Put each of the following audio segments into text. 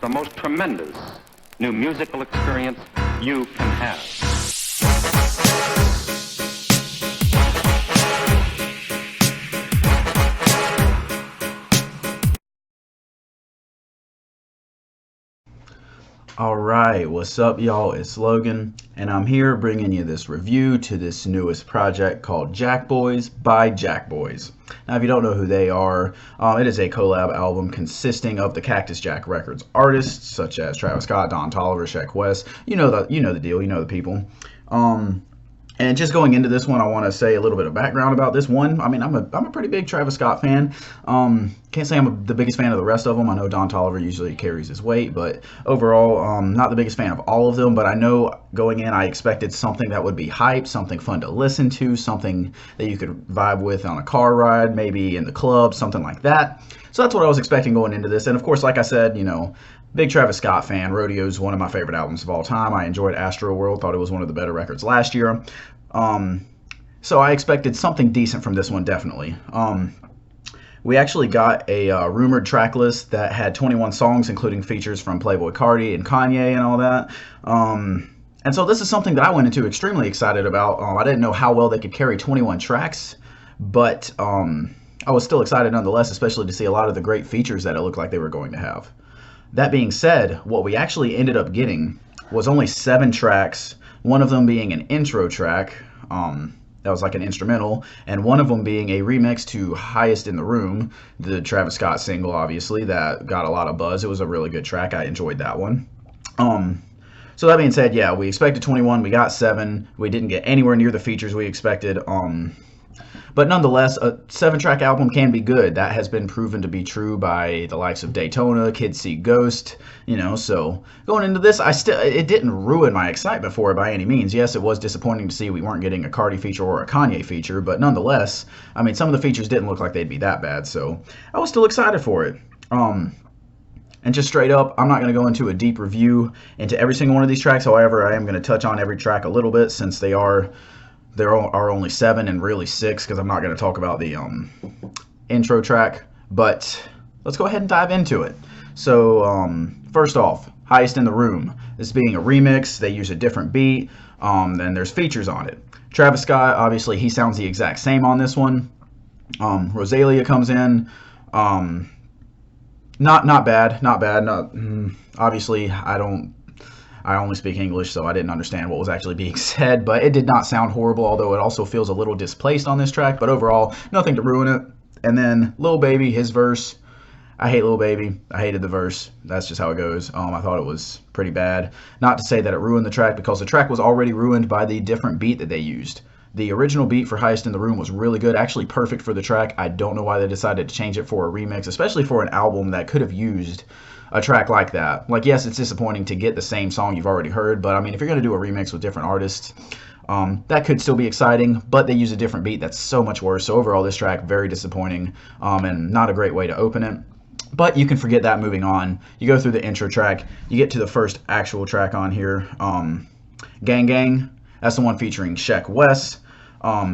the most tremendous new musical experience you can have. Alright, what's up y'all? It's Logan, and I'm here bringing you this review to this newest project called Jackboys by Jackboys. Now if you don't know who they are, it is a collab album consisting of the Cactus Jack Records artists such as Travis Scott, Don Toliver, Sheck West. You know the deal, you know the people. And just going into this one, I want to say a little bit of background about this one. I mean, I'm a pretty big Travis Scott fan. Can't say I'm the biggest fan of the rest of them. I know Don Toliver usually carries his weight, but overall, not the biggest fan of all of them. But I know going in, I expected something that would be hype, something fun to listen to, something that you could vibe with on a car ride, maybe in the club, something like that. So that's what I was expecting going into this. And of course, like I said, you know, big Travis Scott fan. Rodeo's one of my favorite albums of all time. I enjoyed Astro World, thought it was one of the better records last year. So I expected something decent from this one, definitely. We actually got a rumored track list that had 21 songs, including features from Playboi Carti and Kanye and all that. And so this is something that I went into extremely excited about. I didn't know how well they could carry 21 tracks, but I was still excited nonetheless, especially to see a lot of the great features that it looked like they were going to have. That being said, what we actually ended up getting was only 7 tracks, one of them being an intro track, that was like an instrumental, and one of them being a remix to Highest in the Room, the Travis Scott single, obviously, that got a lot of buzz. It was a really good track. I enjoyed that one. So that being said, yeah, we expected 21, we got 7. We didn't get anywhere near the features we expected. But nonetheless, a 7-track album can be good. That has been proven to be true by the likes of Daytona, Kids See Ghost, you know. So going into this, it didn't ruin my excitement for it by any means. Yes, it was disappointing to see we weren't getting a Carti feature or a Kanye feature, but nonetheless, I mean, some of the features didn't look like they'd be that bad. So I was still excited for it. And just straight up, I'm not going to go into a deep review into every single one of these tracks. However, I am going to touch on every track a little bit since there are only 7 and really 6, because I'm not going to talk about the intro track. But let's go ahead and dive into it. So first off, Highest in the Room. This being a remix, they use a different beat, and there's features on it. Travis Scott, obviously, he sounds the exact same on this one. Rosalia comes in. Not bad. Obviously, I only speak English, so I didn't understand what was actually being said, but it did not sound horrible, although it also feels a little displaced on this track. But overall, nothing to ruin it. And then Lil Baby, his verse. I hate Lil Baby. I hated the verse. That's just how it goes. I thought it was pretty bad. Not to say that it ruined the track, because the track was already ruined by the different beat that they used. The original beat for Highest in the Room was really good, actually perfect for the track. I don't know why they decided to change it for a remix, especially for an album that could have used a track like that. Like, yes, it's disappointing to get the same song you've already heard, but I mean, if you're going to do a remix with different artists, that could still be exciting, but they use a different beat that's so much worse. So overall, this track, very disappointing, and not a great way to open it. But you can forget that moving on. You go through the intro track, you get to the first actual track on here, Gang Gang. That's the one featuring Sheck West.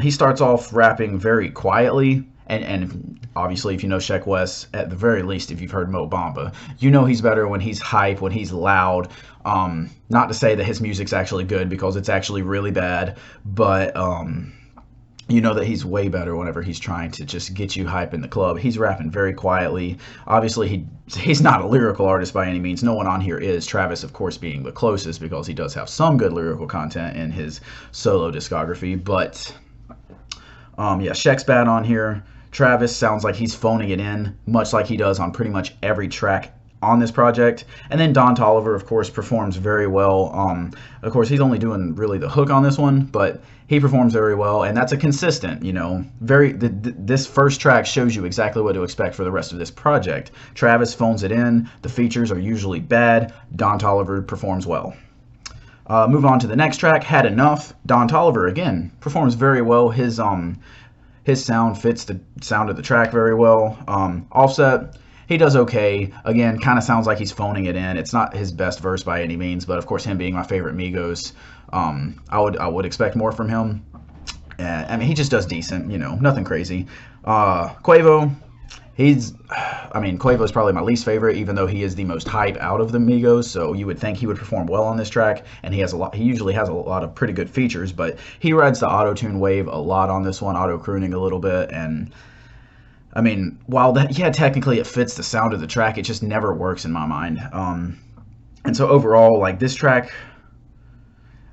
He starts off rapping very quietly, and obviously, if you know Sheck West, at the very least, if you've heard Mo Bamba, you know he's better when he's hype, when he's loud. Not to say that his music's actually good, because it's actually really bad, but you know that he's way better whenever he's trying to just get you hype in the club. He's rapping very quietly. Obviously, he's not a lyrical artist by any means. No one on here is. Travis, of course, being the closest, because he does have some good lyrical content in his solo discography. But yeah, Sheck's bad on here. Travis sounds like he's phoning it in, much like he does on pretty much every track on this project. And then Don Toliver, of course, performs very well. Of course, he's only doing really the hook on this one, but he performs very well, and that's a consistent, you know, this first track shows you exactly what to expect for the rest of this project. Travis phones it in. The features are usually bad. Don Toliver performs well. Move on to the next track, Had Enough. Don Toliver, again, performs very well. His sound fits the sound of the track very well. Offset, he does okay. Again, kind of sounds like he's phoning it in. It's not his best verse by any means, but of course, him being my favorite Migos, I would expect more from him. I mean, he just does decent, you know, nothing crazy. Quavo, I mean, Quavo's probably my least favorite, even though he is the most hype out of the Migos. So you would think he would perform well on this track, and he usually has a lot of pretty good features, but he rides the auto-tune wave a lot on this one, auto-crooning a little bit, and I mean, while that, yeah, technically it fits the sound of the track, it just never works in my mind. And so overall, like this track,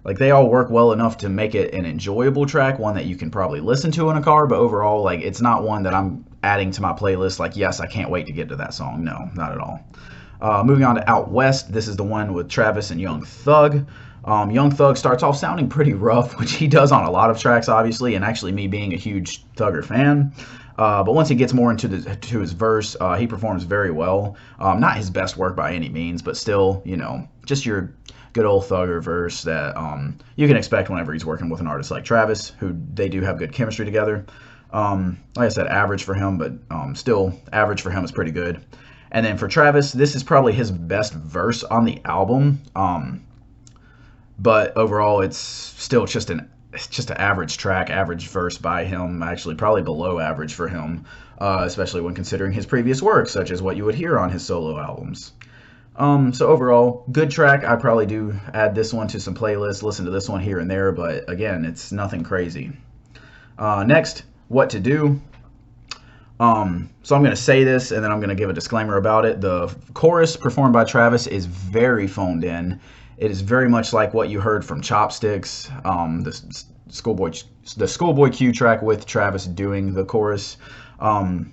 like they all work well enough to make it an enjoyable track, one that you can probably listen to in a car, but overall, like it's not one that I'm adding to my playlist. Like, yes, I can't wait to get to that song. No, not at all. Moving on to Out West, this is the one with Travis and Young Thug. Young Thug starts off sounding pretty rough, which he does on a lot of tracks, obviously, and actually me being a huge Thugger fan. But once he gets more into his verse, he performs very well. Not his best work by any means, but still, you know, just your good old Thugger verse that you can expect whenever he's working with an artist like Travis, who they do have good chemistry together. Like I said, average for him, but still average for him is pretty good. And then for Travis, this is probably his best verse on the album. But overall, it's still just an average track, average verse by him, actually probably below average for him, especially when considering his previous work, such as what you would hear on his solo albums. So overall, good track. I probably do add this one to some playlists, listen to this one here and there, but again, it's nothing crazy. Next, What to Do. So I'm going to say this, and then I'm going to give a disclaimer about it. The chorus performed by Travis is very phoned in. It is very much like what you heard from Chopsticks, the Schoolboy Q track with Travis doing the chorus. You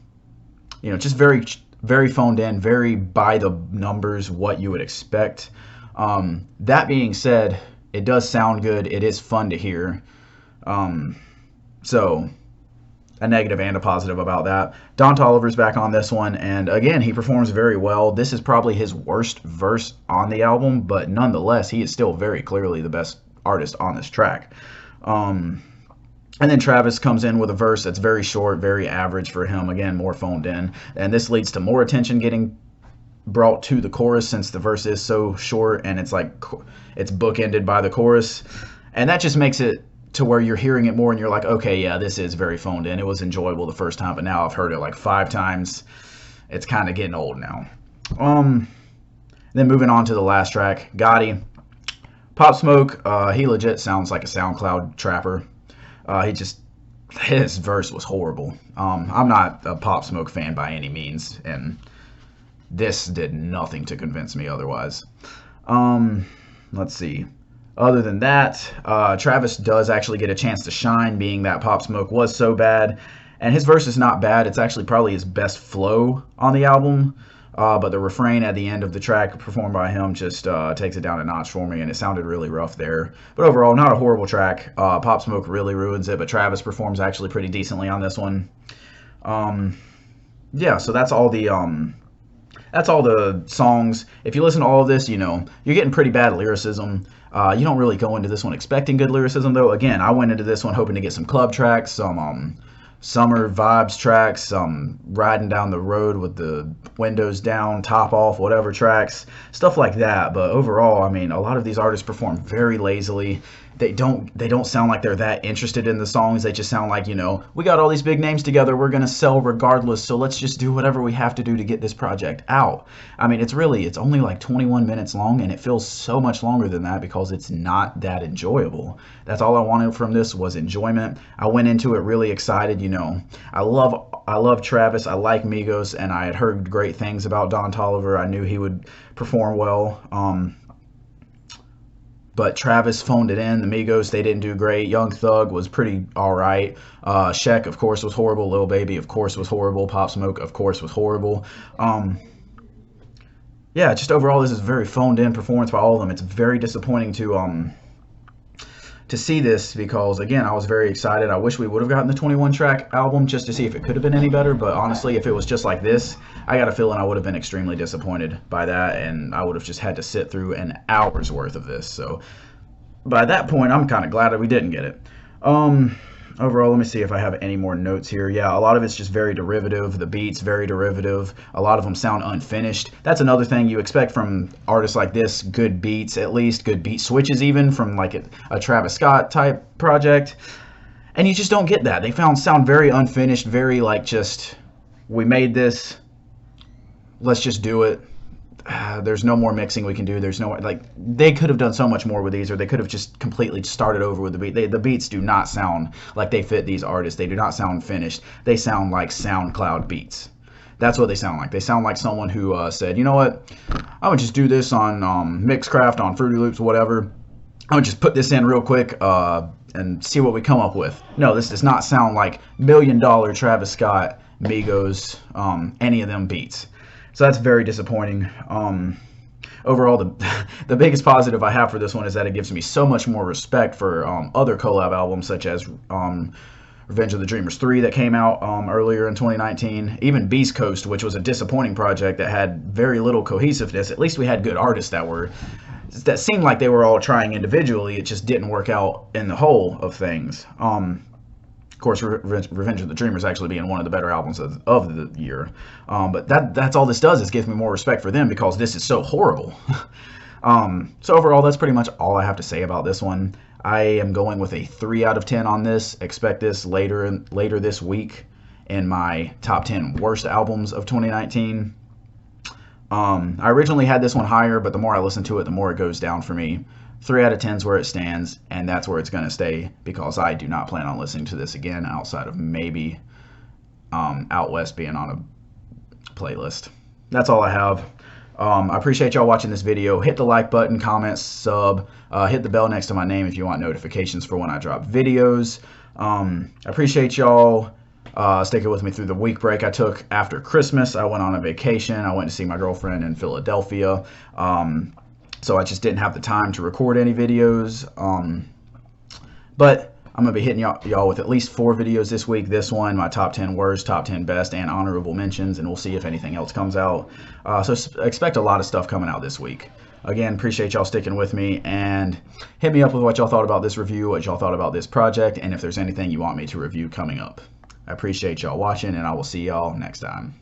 know, just very phoned in, very by the numbers, what you would expect. That being said, it does sound good. It is fun to hear. So a negative and a positive about that. Don Toliver's back on this one, and again, he performs very well. This is probably his worst verse on the album, but nonetheless, he is still very clearly the best artist on this track. And then Travis comes in with a verse that's very short, very average for him, again, more phoned in, and this leads to more attention getting brought to the chorus since the verse is so short, and it's like it's bookended by the chorus, and that just makes it to where you're hearing it more and you're like, okay, yeah, this is very phoned in. It was enjoyable the first time, but now I've heard it like 5 times. It's kind of getting old now. Then moving on to the last track, Gotti. Pop Smoke, he legit sounds like a SoundCloud trapper. His verse was horrible. I'm not a Pop Smoke fan by any means, and this did nothing to convince me otherwise. Let's see. Other than that, Travis does actually get a chance to shine, being that Pop Smoke was so bad. And his verse is not bad. It's actually probably his best flow on the album. But the refrain at the end of the track performed by him just takes it down a notch for me, and it sounded really rough there. But overall, not a horrible track. Pop Smoke really ruins it, but Travis performs actually pretty decently on this one. Yeah, so that's all the songs. If you listen to all of this, you know, you're getting pretty bad lyricism. You don't really go into this one expecting good lyricism, though. Again, I went into this one hoping to get some club tracks, some summer vibes tracks, some riding down the road with the windows down, top off, whatever tracks, stuff like that. But overall, I mean, a lot of these artists perform very lazily. They don't sound like they're that interested in the songs. They just sound like, you know, we got all these big names together, we're gonna sell regardless, so let's just do whatever we have to do to get this project out. I mean, it's only like 21 minutes long, and it feels so much longer than that because it's not that enjoyable. That's all I wanted from this was enjoyment. I went into it really excited. You know, I love Travis, I like Migos, and I had heard great things about Don Toliver. I knew he would perform well. But Travis phoned it in. The Migos, they didn't do great. Young Thug was pretty all right. Sheck, of course, was horrible. Lil Baby, of course, was horrible. Pop Smoke, of course, was horrible. Yeah, just overall, this is a very phoned in performance by all of them. It's very disappointing to see this because, again, I was very excited. I wish we would have gotten the 21-track album just to see if it could have been any better. But honestly, if it was just like this, I got a feeling I would have been extremely disappointed by that, and I would have just had to sit through an hour's worth of this. So by that point, I'm kind of glad that we didn't get it. Overall, let me see if I have any more notes here. Yeah, a lot of it's just very derivative. The beats, very derivative. A lot of them sound unfinished. That's another thing you expect from artists like this. Good beats, at least. Good beat switches, even, from like a Travis Scott type project. And you just don't get that. They sound very unfinished, very like just we made this. Let's just do it. There's no more mixing we can do. There's no, like, they could have done so much more with these, or they could have just completely started over with the beat. The beats do not sound like they fit these artists. They do not sound finished. They sound like SoundCloud beats. That's what they sound like. They sound like someone who said, you know what, I would just do this on Mixcraft, on Fruity Loops, whatever. I would just put this in real quick and see what we come up with. No, this does not sound like $1 Million Travis Scott, Migos, any of them beats. So that's very disappointing. Overall, the biggest positive I have for this one is that it gives me so much more respect for other collab albums, such as Revenge of the Dreamers 3 that came out earlier in 2019. Even Beast Coast, which was a disappointing project that had very little cohesiveness. At least we had good artists that seemed like they were all trying individually. It just didn't work out in the whole of things. Of course, Revenge of the Dreamers actually being one of the better albums of the year. But that's all this does, is give me more respect for them, because this is so horrible. So overall, that's pretty much all I have to say about this one. I am going with a 3 out of 10 on this. Expect this later this week in my top 10 worst albums of 2019. I originally had this one higher, but the more I listen to it, the more it goes down for me. 3 out of 10 is where it stands, and that's where it's going to stay, because I do not plan on listening to this again outside of maybe Out West being on a playlist. That's all I have. I appreciate y'all watching this video. Hit the like button, comment, sub, hit the bell next to my name if you want notifications for when I drop videos. I appreciate y'all sticking with me through the week break I took after Christmas. I went on a vacation. I went to see my girlfriend in Philadelphia. So I just didn't have the time to record any videos. But I'm going to be hitting y'all with at least 4 videos this week. This one, my top 10 worst, top 10 best, and honorable mentions, and we'll see if anything else comes out. So expect a lot of stuff coming out this week. Again, appreciate y'all sticking with me, and hit me up with what y'all thought about this review, what y'all thought about this project, and if there's anything you want me to review coming up. I appreciate y'all watching, and I will see y'all next time.